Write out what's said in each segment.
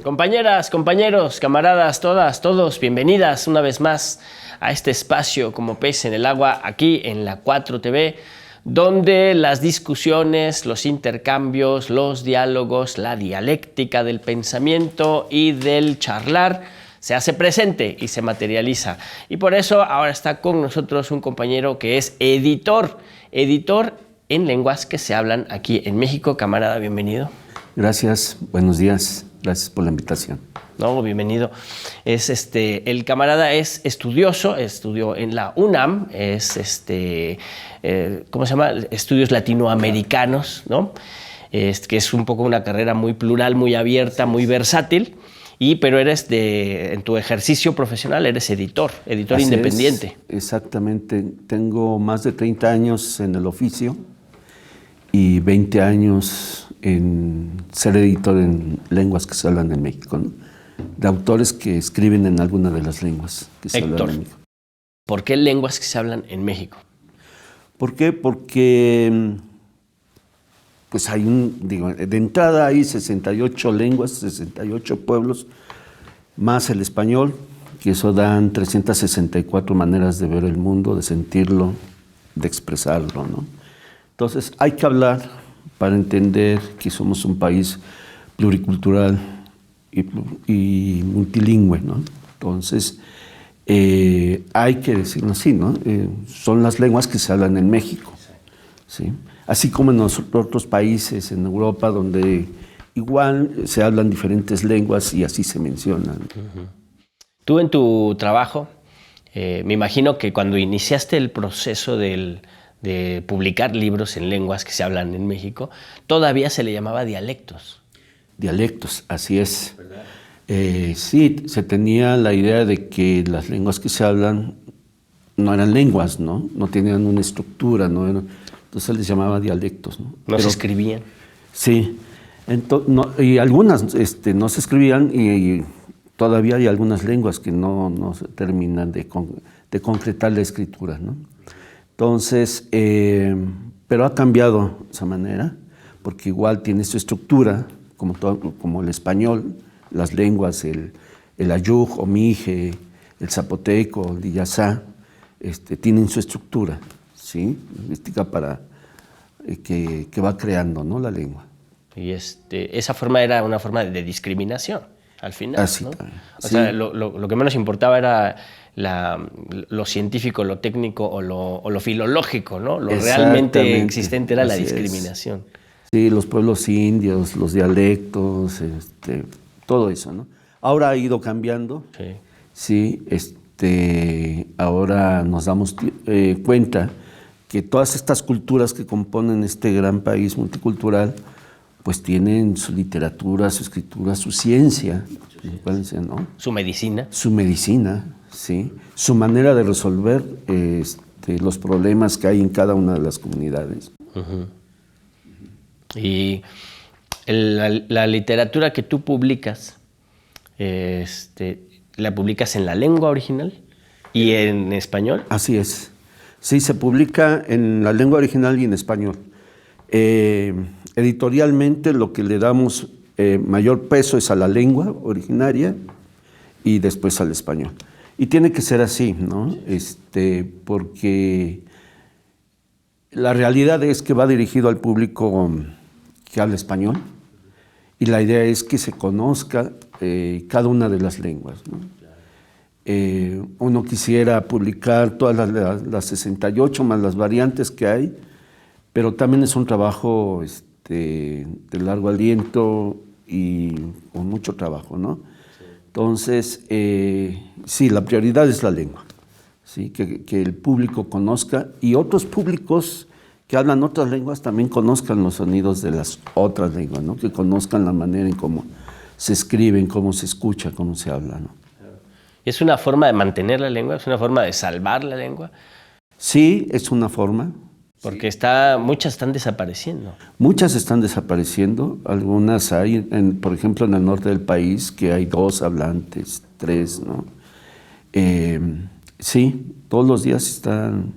Compañeras, compañeros, camaradas, todas, todos, bienvenidas una vez más a este espacio como pez en el agua aquí en la 4TV, donde las discusiones, los intercambios, los diálogos, la dialéctica del pensamiento y del charlar se hace presente y se materializa. Y por eso ahora está con nosotros un compañero que es editor en lenguas que se hablan aquí en México. Camarada, bienvenido. Gracias, buenos días. Gracias por la invitación. No, bienvenido. El camarada es estudioso, estudió en la UNAM, ¿cómo se llama? Estudios latinoamericanos, ¿no? Que es un poco una carrera muy plural, muy abierta, muy versátil. Pero en tu ejercicio profesional eres editor Así independiente. Exactamente. Tengo más de 30 años en el oficio y 20 años en ser editor en lenguas que se hablan en México, ¿no? De autores que escriben en alguna de las lenguas que se hablan en México. ¿Por qué lenguas que se hablan en México? ¿Por qué? Porque pues de entrada hay 68 lenguas, 68 pueblos, más el español, que eso dan 364 maneras de ver el mundo, de sentirlo, de expresarlo, ¿no? Entonces hay que hablar para entender que somos un país pluricultural y multilingüe, ¿no? Entonces, hay que decirlo así, ¿no? Son las lenguas que se hablan en México, ¿sí? Así como en otros países, en Europa, donde igual se hablan diferentes lenguas y así se mencionan. Tú en tu trabajo, me imagino que cuando iniciaste el proceso de publicar libros en lenguas que se hablan en México, todavía se le llamaba dialectos. Dialectos, así es. Sí, se tenía la idea de que las lenguas que se hablan no eran lenguas, ¿no? No tenían una estructura, entonces se les llamaba dialectos, ¿no? ¿No se escribían? Sí, y algunas no se escribían y todavía hay algunas lenguas que no se terminan de concretar la escritura, ¿no? Entonces, pero ha cambiado esa manera, porque igual tiene su estructura, como el español, las lenguas, el ayuj o mije, el zapoteco, el diyazá, tienen su estructura, ¿sí? Lingüística para que va creando, ¿no? La lengua. Y esa forma era una forma de discriminación, al final, así, ¿no? También. O sea, lo que menos importaba era lo científico, lo técnico o lo filológico, ¿no? Lo realmente existente era la discriminación. Sí, los pueblos indios, los dialectos, todo eso, ¿no? Ahora ha ido cambiando. Sí. Ahora nos damos cuenta que todas estas culturas que componen este gran país multicultural, pues tienen su literatura, su escritura, su ciencia, ¿no? Su medicina. Su medicina, sí. Su manera de resolver los problemas que hay en cada una de las comunidades. Y la literatura que tú publicas, ¿la publicas en la lengua original y en español? Así es. Sí, se publica en la lengua original y en español. Editorialmente lo que le damos mayor peso es a la lengua originaria y después al español. Y tiene que ser así, ¿no? Porque la realidad es que va dirigido al público que habla español y la idea es que se conozca cada una de las lenguas, ¿no? Uno quisiera publicar todas las 68 más las variantes que hay, pero también es un trabajo de largo aliento y con mucho trabajo, ¿no? Entonces, sí, la prioridad es la lengua, ¿sí? Que el público conozca y otros públicos que hablan otras lenguas también conozcan los sonidos de las otras lenguas, ¿no? Que conozcan la manera en cómo se escriben, cómo se escucha, cómo se habla, ¿no? ¿Es una forma de mantener la lengua? ¿Es una forma de salvar la lengua? Sí, es una forma. Porque muchas están desapareciendo. Muchas están desapareciendo, algunas hay, por ejemplo, en el norte del país, que hay 2 hablantes, 3, ¿no? Sí, todos los días están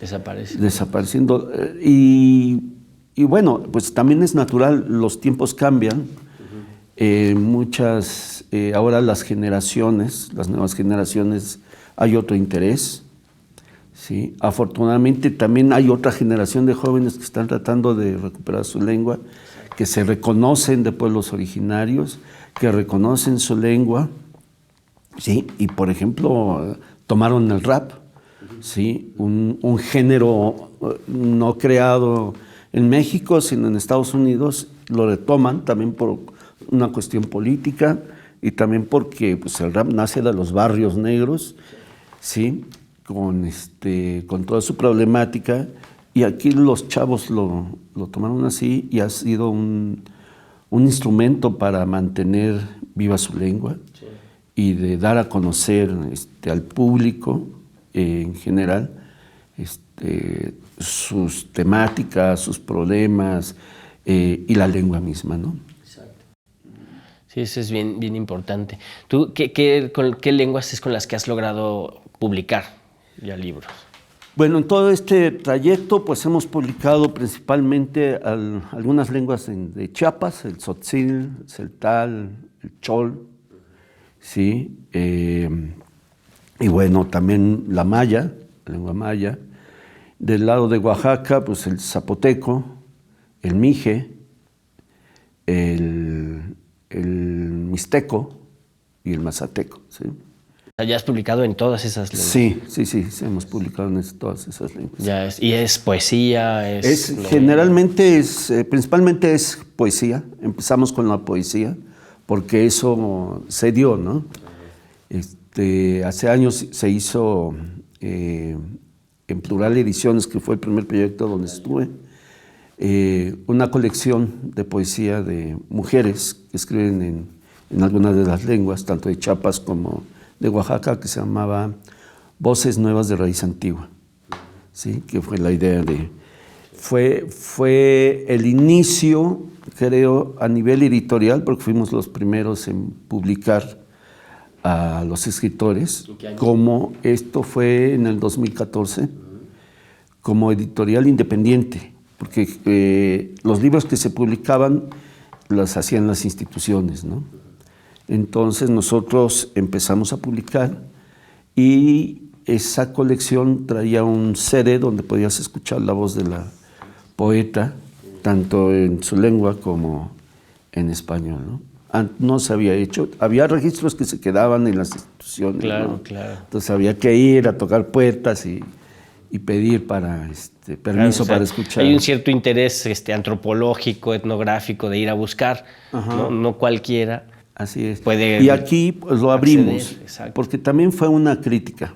desapareciendo. Y bueno, pues también es natural, los tiempos cambian. Ahora las nuevas generaciones, hay otro interés. ¿Sí? Afortunadamente también hay otra generación de jóvenes que están tratando de recuperar su lengua, que se reconocen de pueblos originarios, que reconocen su lengua, ¿sí? Y por ejemplo tomaron el rap, ¿sí? Un género no creado en México, sino en Estados Unidos, lo retoman también por una cuestión política y también porque pues, el rap nace de los barrios negros, ¿sí? Con toda su problemática, y aquí los chavos lo tomaron así y ha sido un instrumento para mantener viva su lengua, sí, y de dar a conocer al público en general sus temáticas, sus problemas y la lengua misma, ¿no? Exacto. Sí, eso es bien, bien importante. ¿Tú con qué lenguas es con las que has logrado publicar ya libros? Bueno, en todo este trayecto pues hemos publicado principalmente algunas lenguas de Chiapas, el tzotzil, el celtal, el chol, ¿sí? Y bueno, también la maya, la lengua maya. Del lado de Oaxaca, pues el zapoteco, el mije, el mixteco y el mazateco, ¿sí? ¿Ya has publicado en todas esas lenguas? Sí, hemos publicado en todas esas lenguas. ¿Y es poesía? Principalmente es poesía. Empezamos con la poesía, porque eso se dio, ¿no? Hace años se hizo en Plural Ediciones, que fue el primer proyecto donde estuve, una colección de poesía de mujeres que escriben en algunas de las lenguas, tanto de Chiapas como de Oaxaca, que se llamaba Voces Nuevas de Raíz Antigua, ¿sí? Que fue la idea fue el inicio, creo, a nivel editorial, porque fuimos los primeros en publicar a los escritores, como esto fue en el 2014, como editorial independiente, porque los libros que se publicaban los hacían las instituciones, ¿no? Entonces nosotros empezamos a publicar y esa colección traía un CD donde podías escuchar la voz de la poeta, tanto en su lengua como en español, ¿no? No se había hecho, había registros que se quedaban en las instituciones, claro, ¿no? Claro. Entonces había que ir a tocar puertas y pedir permiso para escuchar. Hay un cierto interés antropológico, etnográfico de ir a buscar, no cualquiera. Así es. Y aquí pues, lo abrimos, porque también fue una crítica.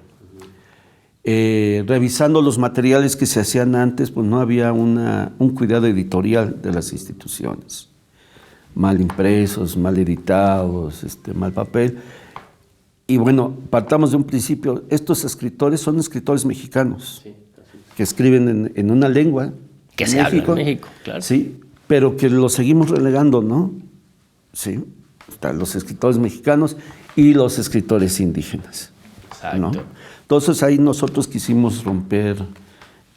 Revisando los materiales que se hacían antes, pues no había un cuidado editorial de las instituciones. Mal impresos, mal editados, mal papel. Y bueno, partamos de un principio. Estos escritores son escritores mexicanos, sí, que escriben en una lengua que se habla en México, claro. Sí, pero que lo seguimos relegando, ¿no? Sí. Están los escritores mexicanos y los escritores indígenas. Exacto. ¿No? Entonces ahí nosotros quisimos romper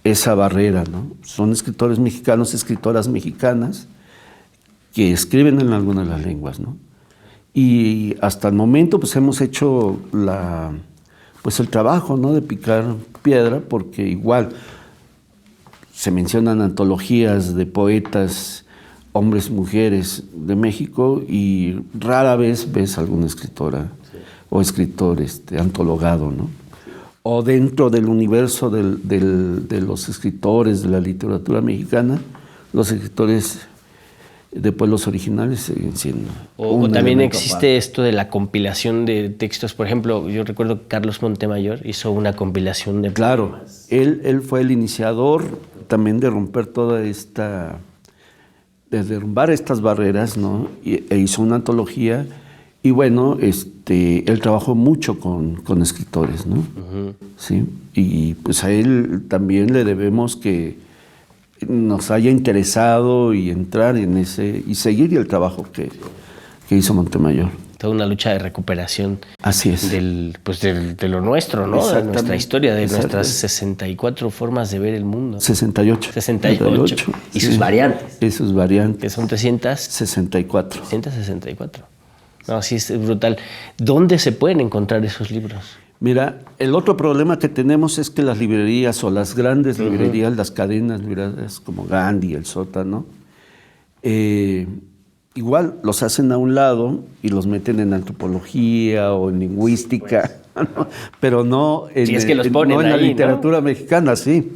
esa barrera, ¿no? Son escritores mexicanos, escritoras mexicanas que escriben en alguna de las lenguas, ¿no? Y hasta el momento pues hemos hecho el trabajo, ¿no? De picar piedra, porque igual se mencionan antologías de poetas, hombres, mujeres de México, y rara vez ves alguna escritora, sí, o escritor antologado, ¿no? O dentro del universo de los escritores de la literatura mexicana, los escritores de pueblos originales siguen siendo. O también existe esto de la compilación de textos. Por ejemplo, yo recuerdo que Carlos Montemayor hizo una compilación de Claro, poemas. Él fue el iniciador también de romper de derrumbar estas barreras, ¿no? E hizo una antología, y bueno, él trabajó mucho con escritores, ¿no? Uh-huh. Sí, y pues a él también le debemos que nos haya interesado y entrar en ese, y seguir el trabajo que hizo Montemayor. toda una lucha de recuperación. Así es. De lo nuestro, ¿no? De nuestra historia, de nuestras 64 formas de ver el mundo. 68. 68. Y sus variantes. Y sus variantes. Que son 364. 364. No, sí, es brutal. ¿Dónde se pueden encontrar esos libros? Mira, el otro problema que tenemos es que las librerías o las grandes librerías, las cadenas librerías como Gandhi, El Sótano, igual los hacen a un lado y los meten en antropología o en lingüística, ¿no? Pero no en, es que los ponen no en ahí, la literatura ¿no? mexicana, sí.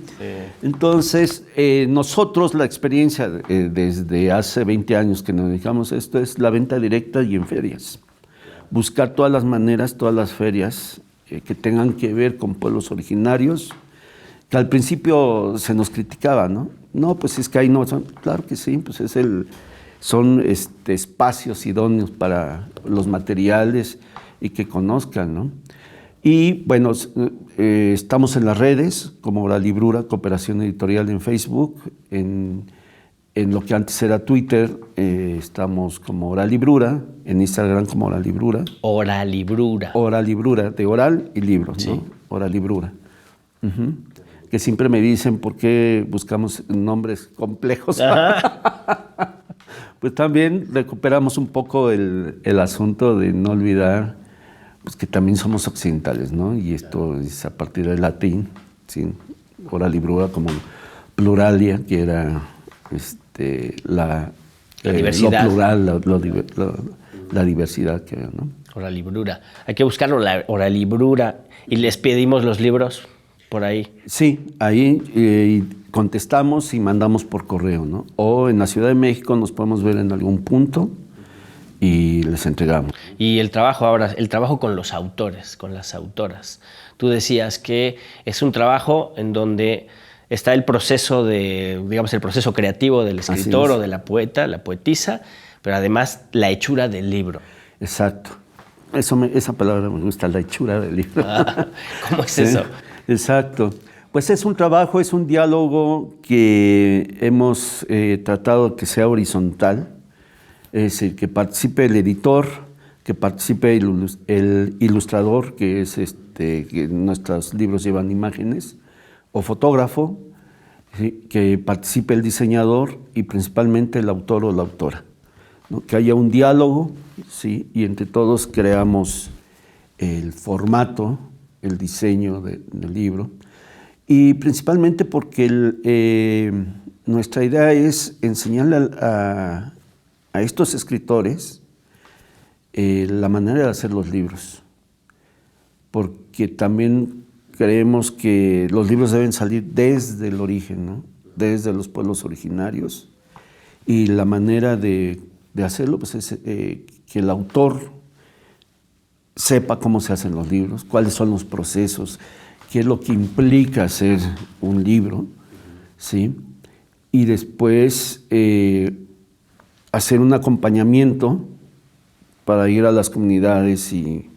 Entonces, nosotros la experiencia desde hace 20 años que nos dedicamos a esto es la venta directa y en ferias. Buscar todas las maneras, todas las ferias que tengan que ver con pueblos originarios, que al principio se nos criticaba, ¿no? No, pues es que ahí no son. Claro que sí, pues son espacios idóneos para los materiales y que conozcan, ¿no? Y bueno, estamos en las redes como La Librura, Cooperación Editorial en Facebook, en lo que antes era Twitter, estamos como Hora Librura, en Instagram como Hora Librura. Hora Librura. Hora Librura, de oral y libros, ¿no? Hora Librura. Que siempre me dicen por qué buscamos nombres complejos. Pues también recuperamos un poco el asunto de no olvidar pues que también somos occidentales, ¿no? Y esto es a partir del latín, ¿sí? Hora Librura como pluralia, que era la diversidad. Lo plural, la diversidad que era, ¿no? Hora Librura. Hay que buscarlo, la Hora Librura. Y les pedimos los libros por ahí. Sí, ahí contestamos y mandamos por correo, ¿no? O en la Ciudad de México nos podemos ver en algún punto y les entregamos. Y el trabajo con los autores, con las autoras. Tú decías que es un trabajo en donde está el proceso el proceso creativo del escritor o de la poeta, la poetisa, pero además la hechura del libro. Exacto. Esa palabra me gusta, la hechura del libro. ¿Cómo es eso? Exacto. Pues es un trabajo, es un diálogo que hemos tratado de que sea horizontal, es decir, que participe el editor, que participe el ilustrador, que es que nuestros libros llevan imágenes, o fotógrafo, ¿sí? Que participe el diseñador y principalmente el autor o la autora, ¿no? Que haya un diálogo, ¿sí? Y entre todos creamos el formato, el diseño del libro, y principalmente porque nuestra idea es enseñarle a estos escritores la manera de hacer los libros, porque también creemos que los libros deben salir desde el origen, ¿no? Desde los pueblos originarios, y la manera de hacerlo pues, es que el autor sepa cómo se hacen los libros, cuáles son los procesos, qué es lo que implica hacer un libro, ¿sí? Y después hacer un acompañamiento para ir a las comunidades y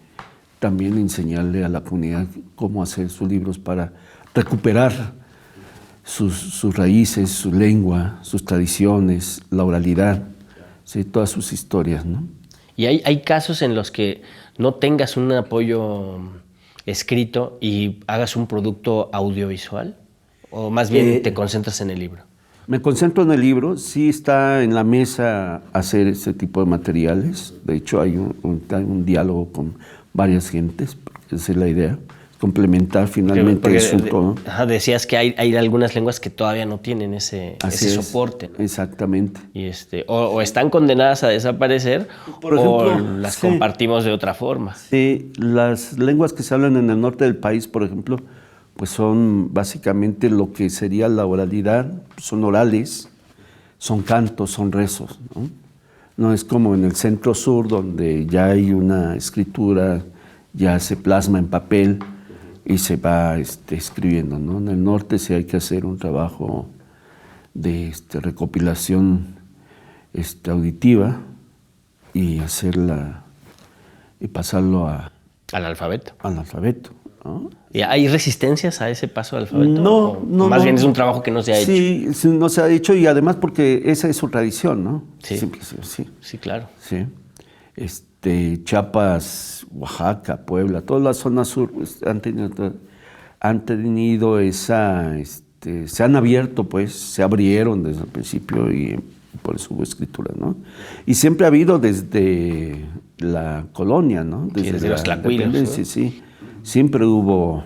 también enseñarle a la comunidad cómo hacer sus libros para recuperar sus raíces, su lengua, sus tradiciones, la oralidad, ¿sí? Todas sus historias, ¿no? ¿Y hay casos en los que no tengas un apoyo escrito y hagas un producto audiovisual? ¿O más bien te concentras en el libro? Me concentro en el libro. Sí está en la mesa hacer ese tipo de materiales. De hecho, hay un diálogo con varias gentes, porque esa es la idea. Complementar finalmente eso todo. Decías que hay algunas lenguas que todavía no tienen ese soporte, ¿no? Exactamente. Y o están condenadas a desaparecer, por ejemplo, o las compartimos de otra forma. Sí, las lenguas que se hablan en el norte del país, por ejemplo, pues son básicamente lo que sería la oralidad, son orales, son cantos, son rezos, ¿no? No es como en el centro sur, donde ya hay una escritura, ya se plasma en papel y se va escribiendo, ¿no? En el norte sí hay que hacer un trabajo de recopilación auditiva y y pasarlo al alfabeto. Al alfabeto, ¿no? ¿Y hay resistencias a ese paso al alfabeto? No. Más bien es un trabajo que no se ha hecho. Sí, no se ha hecho, y además porque esa es su tradición, ¿no? Sí. Siempre ha sido así. Sí, claro. Sí. Chiapas, Oaxaca, Puebla, toda la zona sur pues, han tenido esa, se han abierto, pues, se abrieron desde el principio y por eso hubo escritura, ¿no? Y siempre ha habido desde la colonia, ¿no? Desde los tlacuilos, ¿no? Sí, siempre hubo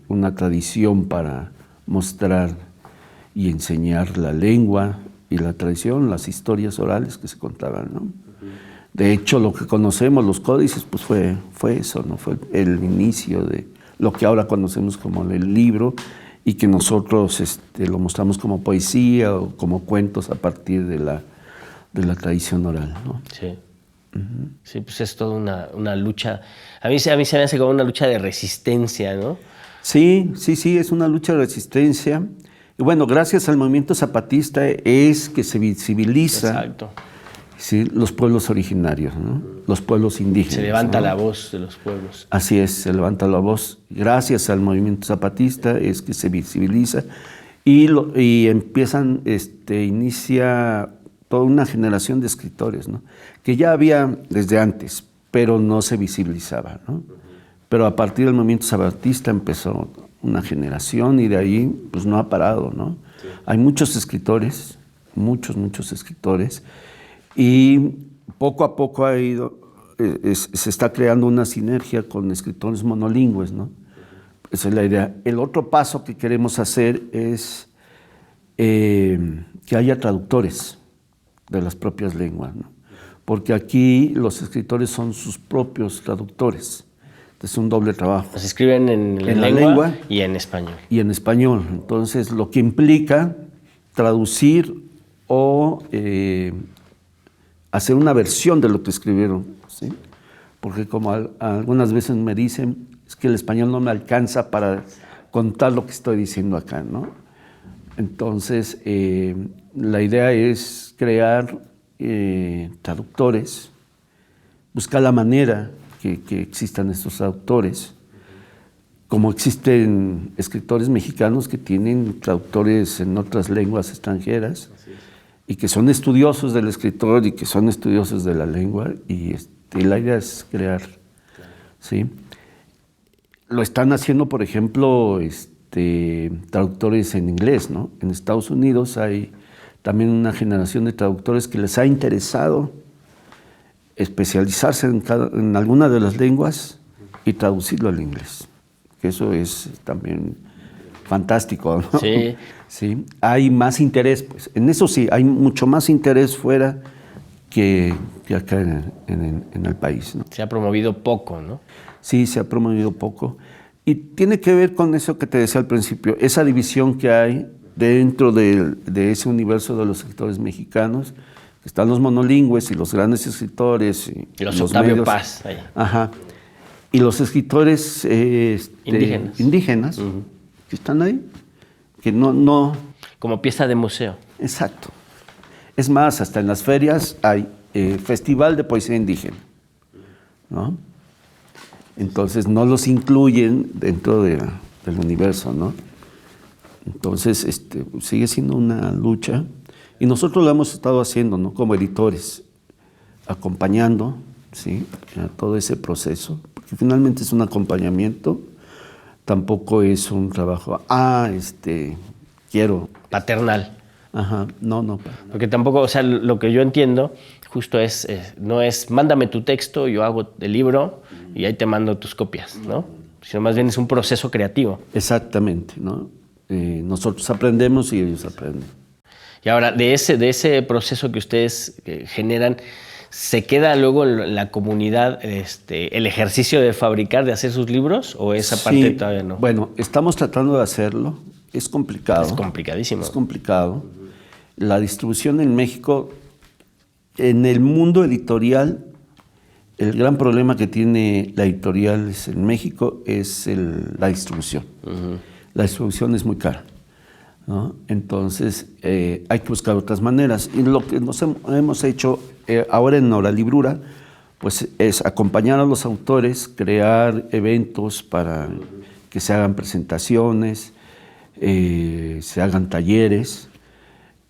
una tradición para mostrar y enseñar la lengua y la tradición, las historias orales que se contaban, ¿no? De hecho, lo que conocemos, los códices, pues fue eso, ¿no? Fue el inicio de lo que ahora conocemos como el libro y que nosotros lo mostramos como poesía o como cuentos a partir de la tradición oral, ¿no? Sí. Sí, pues es toda una lucha. A mí se me hace como una lucha de resistencia, ¿no? Sí, es una lucha de resistencia. Y bueno, gracias al movimiento zapatista es que se visibiliza. Exacto. Sí, los pueblos originarios, ¿no? Los pueblos indígenas. Se levanta, ¿no? La voz de los pueblos. Así es, se levanta la voz. Gracias al movimiento zapatista es que se visibiliza y empiezan, inicia toda una generación de escritores, ¿no? Que ya había desde antes, pero no se visibilizaba, ¿no? Pero a partir del movimiento zapatista empezó una generación y de ahí pues no ha parado, ¿no? Sí. Hay muchos escritores, muchos escritores, y poco a poco se está creando una sinergia con escritores monolingües, ¿no? Esa es la idea. El otro paso que queremos hacer es que haya traductores de las propias lenguas, ¿no? Porque aquí los escritores son sus propios traductores. Es un doble trabajo. Los escriben en la lengua y en español. Y en español. Entonces, lo que implica traducir o hacer una versión de lo que escribieron, ¿sí? Porque como algunas veces me dicen, es que el español no me alcanza para contar lo que estoy diciendo acá, ¿no? Entonces, la idea es crear traductores, buscar la manera que existan estos traductores, como existen escritores mexicanos que tienen traductores en otras lenguas extranjeras y que son estudiosos del escritor y que son estudiosos de la lengua y la idea es crear, ¿sí? Lo están haciendo, por ejemplo, traductores en inglés, ¿no? En Estados Unidos hay también una generación de traductores que les ha interesado especializarse en alguna de las lenguas y traducirlo al inglés. Que eso es también fantástico, ¿no? Sí. Sí. Hay más interés, pues. En eso sí, hay mucho más interés fuera que acá en el país, ¿no? Se ha promovido poco, ¿no? Sí, se ha promovido poco. Y tiene que ver con eso que te decía al principio, esa división que hay dentro de ese universo de los escritores mexicanos. Están los monolingües y los grandes escritores. Y los Octavio Paz. Ahí. Ajá. Y los escritores indígenas que están ahí, que no... Como pieza de museo. Exacto. Es más, hasta en las ferias hay festival de poesía indígena, ¿no? Entonces no los incluyen dentro del universo, ¿no? Entonces sigue siendo una lucha. Y nosotros lo hemos estado haciendo, ¿no? Como editores, acompañando, ¿sí? A todo ese proceso, porque finalmente es un acompañamiento, tampoco es un trabajo, quiero... Paternal. Ajá, no. Porque tampoco, o sea, lo que yo entiendo justo no es mándame tu texto, yo hago el libro y ahí te mando tus copias, ¿no? Sino más bien es un proceso creativo. Exactamente, ¿no? Nosotros aprendemos y ellos aprenden. Y ahora, de ese proceso que ustedes generan, ¿se queda luego en la comunidad el ejercicio de fabricar, de hacer sus libros? ¿O esa parte todavía no? Bueno, estamos tratando de hacerlo. Es complicado. Es complicadísimo. Es complicado. La distribución en México, en el mundo editorial, el gran problema que tiene la editorial en México es la distribución. La distribución es muy cara, ¿no? Entonces, hay que buscar otras maneras. Y lo que hemos hecho ahora en Oralibrura, pues es acompañar a los autores, crear eventos para que se hagan presentaciones, se hagan talleres,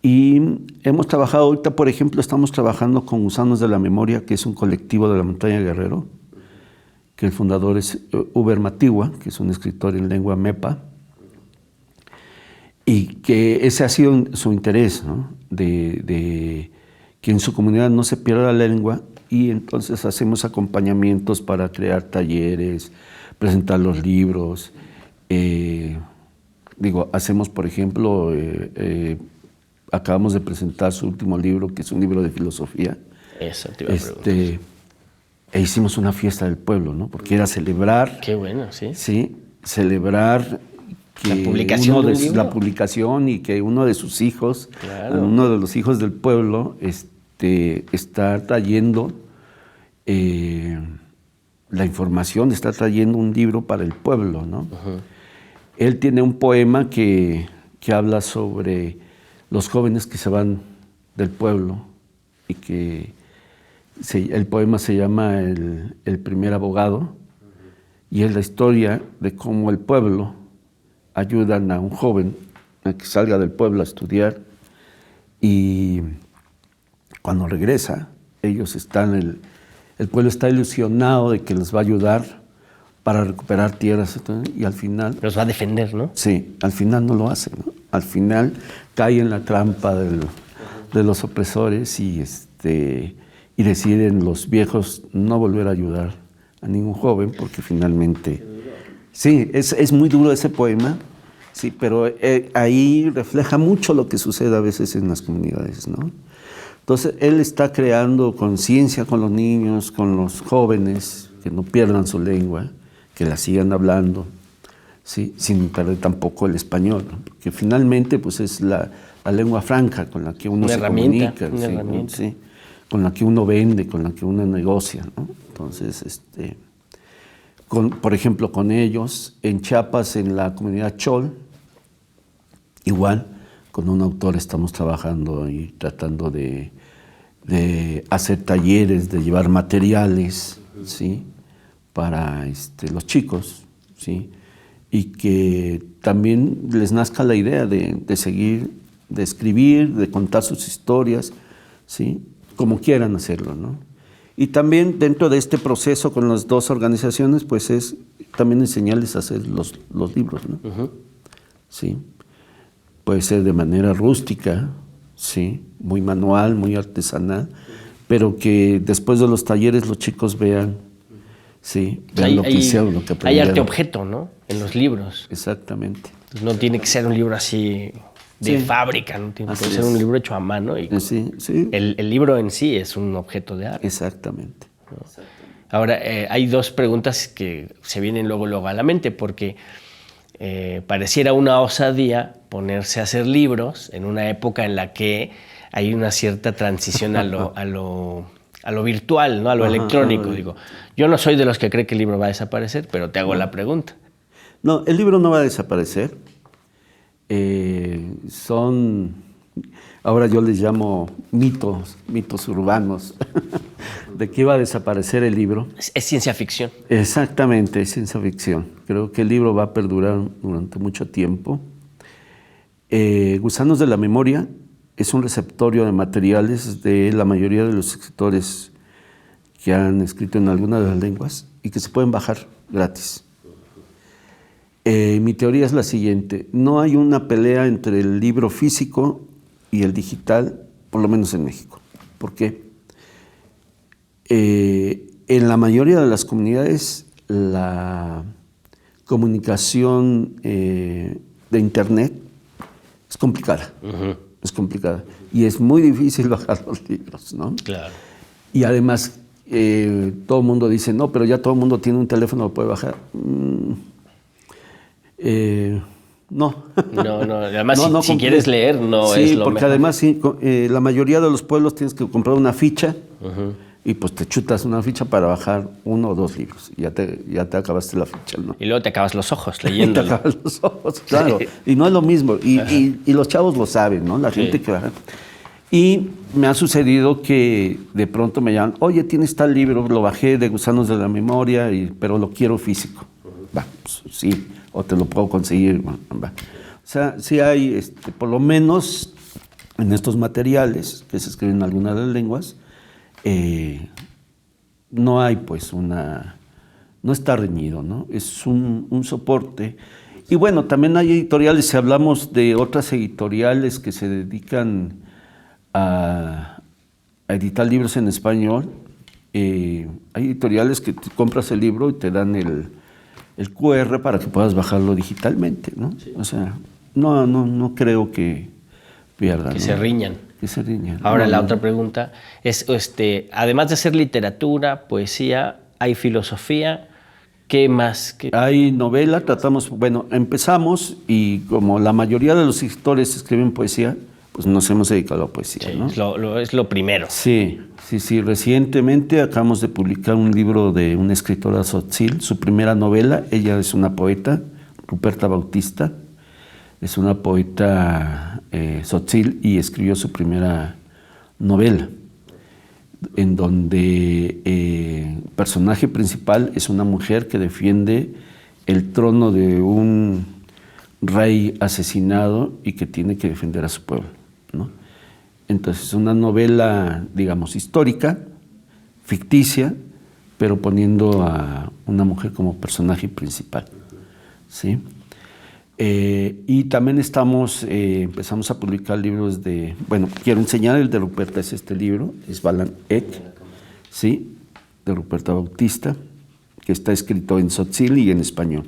Y hemos trabajado, ahorita por ejemplo, estamos trabajando con Gusanos de la Memoria, que es un colectivo de la Montaña Guerrero, que el fundador es Uber Matigua, que es un escritor en lengua mepa, y que ese ha sido su interés, ¿no? de que en su comunidad no se pierda la lengua, y entonces hacemos acompañamientos para crear talleres, presentar los libros. Hacemos, por ejemplo, acabamos de presentar su último libro, que es un libro de filosofía. Eso te iba a preguntar. E hicimos una fiesta del pueblo, ¿no? Porque era celebrar. Qué bueno, sí. Sí, celebrar que la publicación y que uno de sus hijos, claro, uno de los hijos del pueblo, está trayendo la información, está trayendo un libro para el pueblo, ¿no? Uh-huh. Él tiene un poema que habla sobre los jóvenes que se van del pueblo y que el poema se llama El primer abogado, y es la historia de cómo el pueblo ayudan a un joven a que salga del pueblo a estudiar, y cuando regresa, el pueblo está ilusionado de que les va a ayudar para recuperar tierras, y al final... Los va a defender, ¿no? Sí, al final no lo hace, ¿no? Al final cae en la trampa de los opresores y deciden los viejos no volver a ayudar a ningún joven, porque finalmente... Sí, es muy duro ese poema, sí, pero ahí refleja mucho lo que sucede a veces en las comunidades, ¿no? Entonces, él está creando conciencia con los niños, con los jóvenes, que no pierdan su lengua, que la sigan hablando, ¿sí? Sin perder tampoco el español, ¿no? Porque finalmente pues, es la lengua franca con la que uno se comunica, ¿sí? Con la que uno vende, con la que uno negocia, ¿no? Entonces, por ejemplo, con ellos, en Chiapas, en la comunidad Chol, igual, con un autor estamos trabajando y tratando de hacer talleres, de llevar materiales, ¿sí? Para los chicos, ¿sí? Y que también les nazca la idea de seguir, de escribir, de contar sus historias, ¿sí? Como quieran hacerlo, ¿no? Y también dentro de este proceso con las dos organizaciones, pues es también enseñarles a hacer los libros, ¿no? Uh-huh. Sí. Puede ser de manera rústica, sí, muy manual, muy artesanal, pero que después de los talleres los chicos vean, sí, vean lo que hicieron, lo que aprendieron. Hay arte objeto, ¿no? En los libros. Exactamente. Pues no tiene que ser un libro así de fábrica, no tiene que ser un libro hecho a mano. Y sí. El libro en sí es un objeto de arte. Exactamente. ¿No? Ahora, hay dos preguntas que se vienen luego a la mente, porque pareciera una osadía ponerse a hacer libros en una época en la que hay una cierta transición a lo virtual, ¿no? A lo electrónico. Digo, yo no soy de los que cree que el libro va a desaparecer, pero te hago la pregunta. No, el libro no va a desaparecer. Ahora yo les llamo mitos urbanos, de que iba a desaparecer el libro. Es ciencia ficción. Exactamente, es ciencia ficción. Creo que el libro va a perdurar durante mucho tiempo. Gusanos de la Memoria es un receptorio de materiales de la mayoría de los escritores que han escrito en alguna de las lenguas y que se pueden bajar gratis. Mi teoría es la siguiente: no hay una pelea entre el libro físico y el digital, por lo menos en México. ¿Por qué? En la mayoría de las comunidades la comunicación de Internet es complicada. Uh-huh. Es complicada. Y es muy difícil bajar los libros, ¿no? Claro. Y además, todo el mundo dice, no, pero ya todo el mundo tiene un teléfono, lo puede bajar. No. Además, si quieres leer, no es lo mejor. Sí, porque además la mayoría de los pueblos tienes que comprar una ficha, uh-huh, y pues te chutas una ficha para bajar 1 o 2 libros. Y ya te acabaste la ficha, ¿no? Y luego te acabas los ojos leyéndolo. Te acabas los ojos, claro. Sí. Y no es lo mismo. Y los chavos lo saben, ¿no? La gente que baja. Y me ha sucedido que de pronto me llaman, oye, tienes tal libro, lo bajé de Gusanos de la Memoria, pero lo quiero físico. Uh-huh. Va, pues, sí, o te lo puedo conseguir. Va. O sea, sí hay, por lo menos en estos materiales que se escriben en algunas de las lenguas, no hay pues no está reñido, ¿no? Es un soporte. Y bueno, también hay editoriales, si hablamos de otras editoriales que se dedican a editar libros en español, hay editoriales que compras el libro y te dan el QR para que puedas bajarlo digitalmente, ¿no? Sí. O sea, no creo que pierdan. Que ¿no? se riñan. Que se riñan. Ahora la otra pregunta es, además de ser literatura, poesía, hay filosofía, ¿qué más? Hay novela, empezamos y como la mayoría de los escritores escriben poesía, pues nos hemos dedicado a la poesía, sí, ¿no? Es lo primero. Sí. Recientemente acabamos de publicar un libro de una escritora tzotzil, su primera novela. Ella es una poeta, Ruperta Bautista. Es una poeta tzotzil y escribió su primera novela, en donde el personaje principal es una mujer que defiende el trono de un rey asesinado y que tiene que defender a su pueblo, ¿no? Entonces es una novela, digamos, histórica, ficticia, pero poniendo a una mujer como personaje principal, ¿sí? Y también empezamos a publicar libros quiero enseñar el de Ruperta, es este libro, es Balan Ek, ¿sí? De Ruperta Bautista, que está escrito en tzotzil y en español,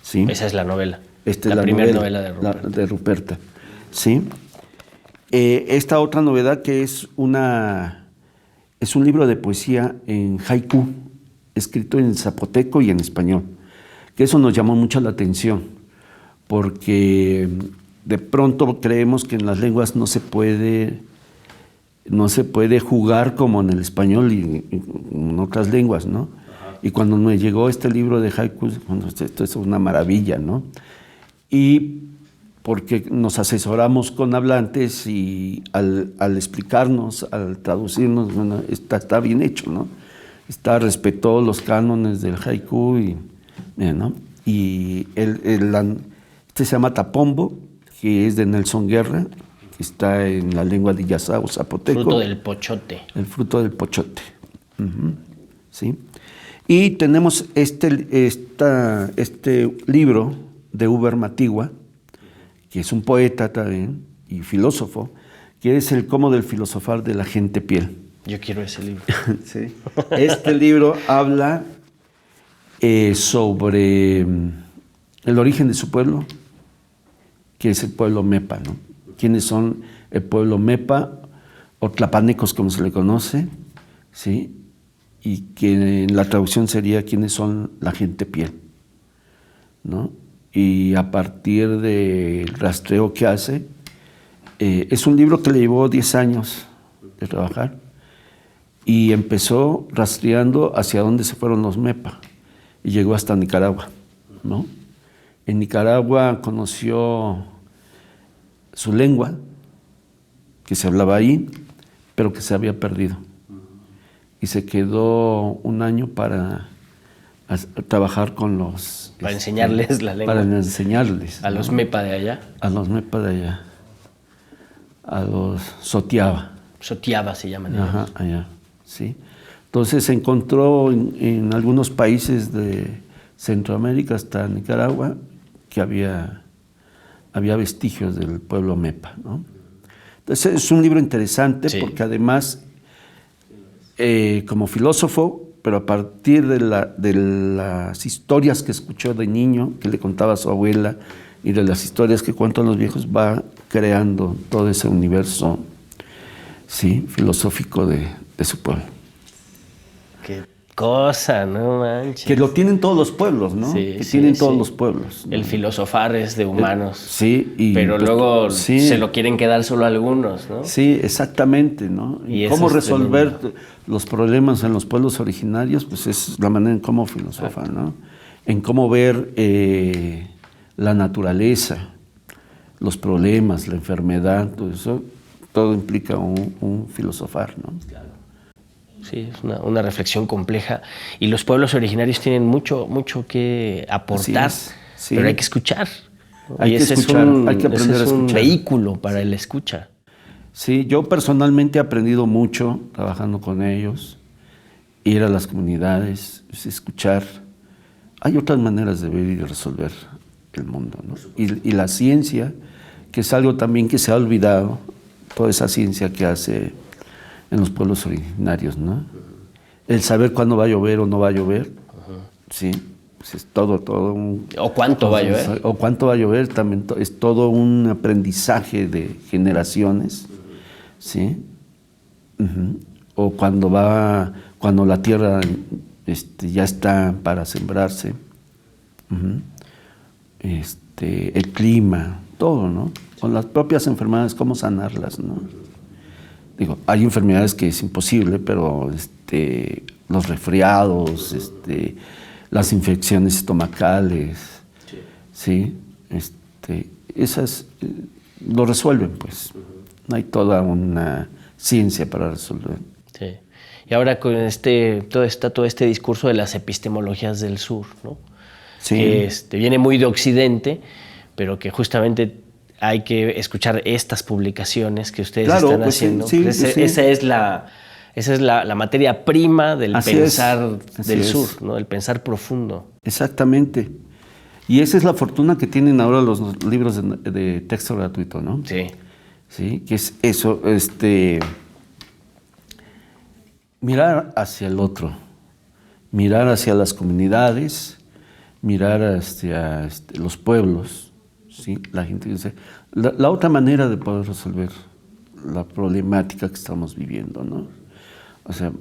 ¿sí? Esa es la novela. Esta es la primera novela de Ruperta, ¿sí? Esta otra novedad que es un libro de poesía en haiku, escrito en zapoteco y en español, que eso nos llamó mucho la atención, porque de pronto creemos que en las lenguas no se puede jugar como en el español y en otras lenguas, ¿no? Ajá. Y cuando me llegó este libro de haikus, bueno, esto es una maravilla, ¿no? Y porque nos asesoramos con hablantes y al explicarnos, al traducirnos, bueno, está bien hecho, ¿no? Respetó los cánones del haiku, ¿no? Y este se llama Tapombo, que es de Nelson Guerra, que está en la lengua de Yasá o zapoteco. Fruto del pochote. El fruto del pochote. ¿Sí? Y tenemos este libro de Uber Matigua, que es un poeta también y filósofo, que es el Cómo del filosofar de la gente piel. Yo quiero ese libro. Sí. Este libro habla sobre el origen de su pueblo, que es el pueblo Mepa, ¿no? ¿Quiénes son el pueblo Mepa o tlapanecos, como se le conoce? ¿Sí? Y que en la traducción sería quiénes son la gente piel, ¿no? Y a partir del rastreo que hace, es un libro que le llevó 10 años de trabajar y empezó rastreando hacia dónde se fueron los Mepa y llegó hasta Nicaragua, ¿no? En Nicaragua conoció su lengua, que se hablaba ahí, pero que se había perdido. Y se quedó un año para trabajar con los... Para enseñarles la lengua. Para enseñarles. A los Mepa de allá. A los Mepa de allá. A los Sotiaba. Sotiaba se llaman. Ajá, allá, sí. Entonces se encontró en algunos países de Centroamérica hasta Nicaragua que había vestigios del pueblo Mepa, ¿no? Entonces es un libro interesante, sí, porque además, como filósofo, pero a partir de las historias que escuchó de niño, que le contaba a su abuela, y de las historias que cuentan los viejos, va creando todo ese universo, sí, filosófico de su pueblo. Qué cosa, no manches. Que lo tienen todos los pueblos, ¿no? Sí, que sí, tienen todos sí. los pueblos, ¿no? El filosofar es de humanos. Sí. Pero pues, luego sí, se lo quieren quedar solo algunos, ¿no? Sí, exactamente, ¿no? Y cómo eso es resolver los problemas en los pueblos originarios, pues es la manera en cómo filosofar, ¿no? En cómo ver la naturaleza, los problemas, la enfermedad, todo eso, todo implica un filosofar, ¿no? Claro. Sí, es una reflexión compleja. Y los pueblos originarios tienen mucho que aportar, sí, pero hay que escuchar. Hay que escuchar, hay que aprender a escuchar. Es un vehículo para el escucha. Sí, yo personalmente he aprendido mucho trabajando con ellos, ir a las comunidades, escuchar. Hay otras maneras de ver y de resolver el mundo, ¿no? Y la ciencia, que es algo también que se ha olvidado, toda esa ciencia que hace en los pueblos originarios, ¿no? El saber cuándo va a llover o no va a llover, sí, pues es todo un... ¿O cuánto va a llover? O cuánto va a llover, también es todo un aprendizaje de generaciones, ¿sí? O cuando la tierra ya está para sembrarse, el clima, todo, ¿no? Con las propias enfermedades, cómo sanarlas, ¿no? Digo, hay enfermedades que es imposible, pero los resfriados, las infecciones estomacales, sí, esas lo resuelven, pues. No hay toda una ciencia para resolver. Sí. Y ahora con todo este discurso de las epistemologías del sur, ¿no? Sí. Que viene muy de Occidente, pero que justamente hay que escuchar estas publicaciones que ustedes están haciendo. Sí, Esa es la materia prima del pensar del sur, ¿no? El pensar profundo. Exactamente. Y esa es la fortuna que tienen ahora los libros de texto gratuito, ¿no? Sí. Sí, que es eso, mirar hacia el otro, mirar hacia las comunidades, mirar hacia los pueblos, ¿sí? La gente dice, la otra manera de poder resolver la problemática que estamos viviendo, ¿no? O sea,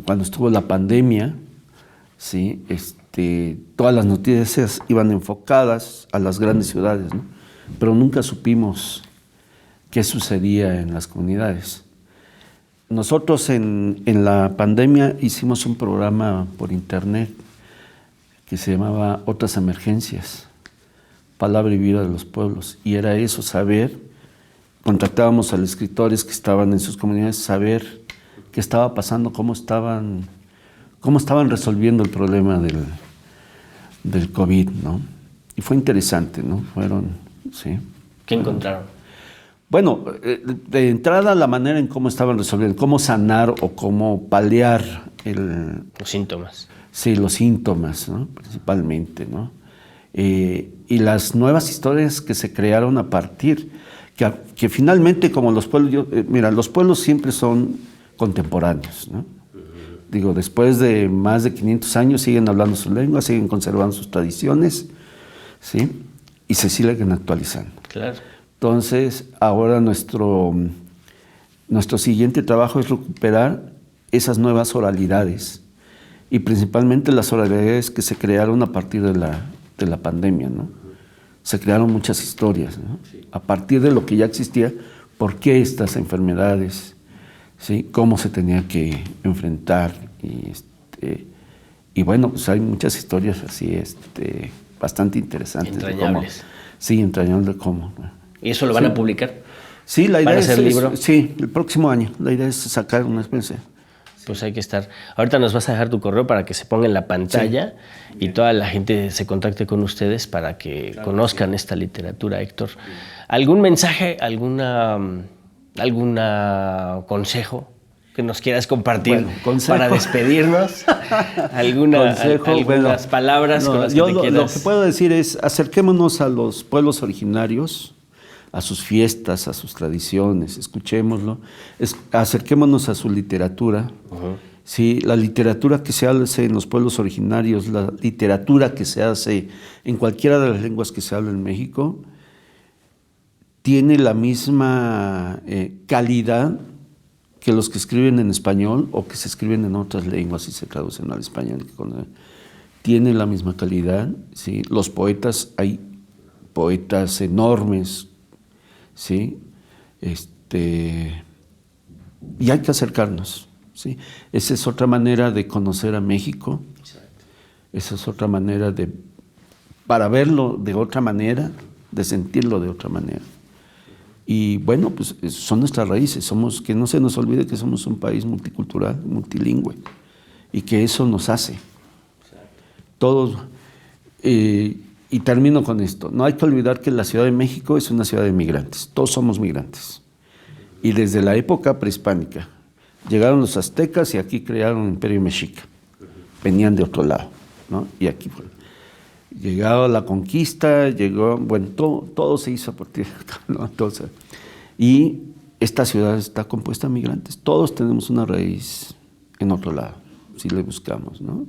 cuando estuvo la pandemia, ¿sí? Todas las noticias iban enfocadas a las grandes ciudades, ¿no? Pero nunca supimos qué sucedía en las comunidades. Nosotros en la pandemia hicimos un programa por internet que se llamaba Otras Emergencias, Palabra y Vida de los Pueblos, y era eso, saber, contactábamos a los escritores que estaban en sus comunidades, saber qué estaba pasando, cómo estaban resolviendo el problema del COVID, ¿no? Y fue interesante, ¿no? Sí. ¿Qué encontraron? Bueno, de entrada la manera en cómo estaban resolviendo, cómo sanar o cómo paliar los síntomas. Sí, los síntomas, ¿no? Principalmente, ¿no? Y las nuevas historias que se crearon a partir, que finalmente como los pueblos, mira, los pueblos siempre son contemporáneos, ¿no? Digo, después de más de 500 años siguen hablando su lengua, siguen conservando sus tradiciones, ¿sí? Y se siguen actualizando. Claro. Entonces, ahora nuestro siguiente trabajo es recuperar esas nuevas oralidades y principalmente las oralidades que se crearon a partir de la pandemia, ¿no? Se crearon muchas historias, ¿no? A partir de lo que ya existía, ¿por qué estas enfermedades? ¿Sí? ¿Cómo se tenía que enfrentar? Y bueno, pues hay muchas historias así, bastante interesantes. Entrañables. Sí, entrañables de cómo, ¿no? ¿Y eso lo van a publicar? Sí, la idea ¿Van a hacer libro? Sí, el próximo año. La idea es sacar una especie. Pues hay que estar. Ahorita nos vas a dejar tu correo para que se ponga en la pantalla y toda la gente se contacte con ustedes para que conozcan esta literatura, Héctor. ¿Algún mensaje, algún consejo que nos quieras compartir para despedirnos? ¿Algunas palabras con las que te quieras? Lo que puedo decir es, acerquémonos a los pueblos originarios, a sus fiestas, a sus tradiciones, escuchémoslo, acerquémonos a su literatura. Sí, la literatura que se hace en los pueblos originarios, la literatura que se hace en cualquiera de las lenguas que se habla en México, tiene la misma calidad que los que escriben en español o que se escriben en otras lenguas y se traducen al español. Tiene la misma calidad, ¿sí? Los poetas, hay poetas enormes, ¿sí? Y hay que acercarnos, ¿sí? Esa es otra manera de conocer a México. Exacto. Esa es otra manera para verlo de otra manera, de sentirlo de otra manera. Y bueno, pues son nuestras raíces, que no se nos olvide que somos un país multicultural, multilingüe, y que eso nos hace. Todos, y termino con esto, no hay que olvidar que la Ciudad de México es una ciudad de migrantes, todos somos migrantes. Y desde la época prehispánica llegaron los aztecas y aquí crearon el Imperio Mexica. Venían de otro lado, ¿no? Y aquí fue. Llegaba la conquista, bueno, todo se hizo a partir de acá, ¿no? Entonces, y esta ciudad está compuesta de migrantes. Todos tenemos una raíz en otro lado, si le buscamos, ¿no?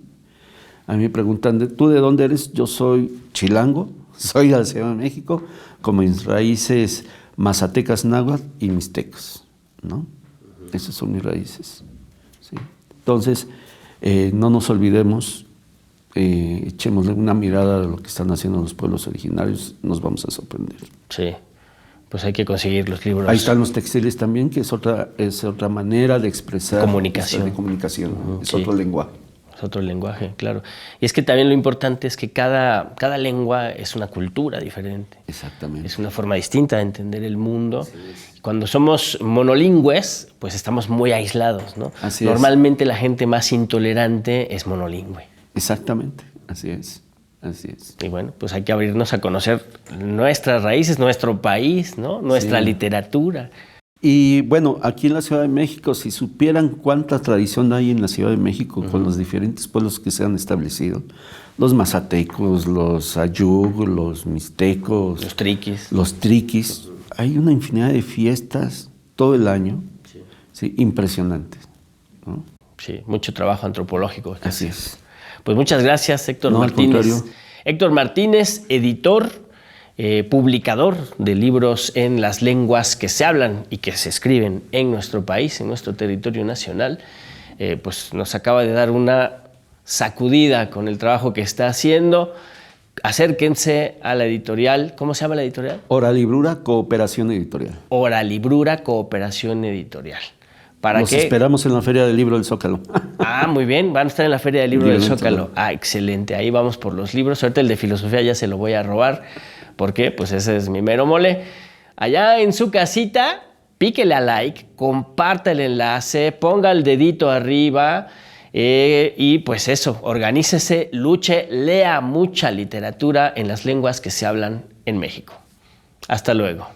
A mí me preguntan, ¿tú de dónde eres? Yo soy chilango, soy de la Ciudad de México, con mis raíces mazatecas, náhuatl y mixtecos, ¿no? Esas son mis raíces, ¿sí? Entonces, no nos olvidemos, echémosle una mirada a lo que están haciendo los pueblos originarios, nos vamos a sorprender. Sí, pues hay que conseguir los libros. Ahí están los textiles también, que es otra manera de expresar. Comunicación. De comunicación, ¿no? Es Sí. otro lenguaje. Es otro lenguaje, claro. Y es que también lo importante es que cada lengua es una cultura diferente. Exactamente. Es una forma distinta de entender el mundo. Y cuando somos monolingües, pues estamos muy aislados, ¿no? Así es. Normalmente la gente más intolerante es monolingüe. Exactamente, así es. Así es. Y bueno, pues hay que abrirnos a conocer nuestras raíces, nuestro país, ¿no? Nuestra literatura. Y bueno, aquí en la Ciudad de México, si supieran cuánta tradición hay en la Ciudad de México con los diferentes pueblos que se han establecido, los mazatecos, los ayug, los mixtecos, Los triquis. hay una infinidad de fiestas todo el año, sí, impresionantes, ¿no? Sí, mucho trabajo antropológico. Así es. Pues muchas gracias, Héctor No, al Martínez. contrario. Héctor Martínez, editor, publicador de libros en las lenguas que se hablan y que se escriben en nuestro país, en nuestro territorio nacional, pues nos acaba de dar una sacudida con el trabajo que está haciendo. Acérquense a la editorial. ¿Cómo se llama la editorial? Oralibrura Cooperación Editorial. Oralibrura Cooperación Editorial. ¿Para Los qué? esperamos en la Feria del Libro del Zócalo. Ah, muy bien, van a estar en la Feria del Libro del Zócalo. Ah, excelente, ahí vamos por los libros. Ahorita el de filosofía ya se lo voy a robar, porque pues ese es mi mero mole. Allá en su casita, píquele a like, comparta el enlace, ponga el dedito arriba y pues eso, organícese, luche, lea mucha literatura en las lenguas que se hablan en México. Hasta luego.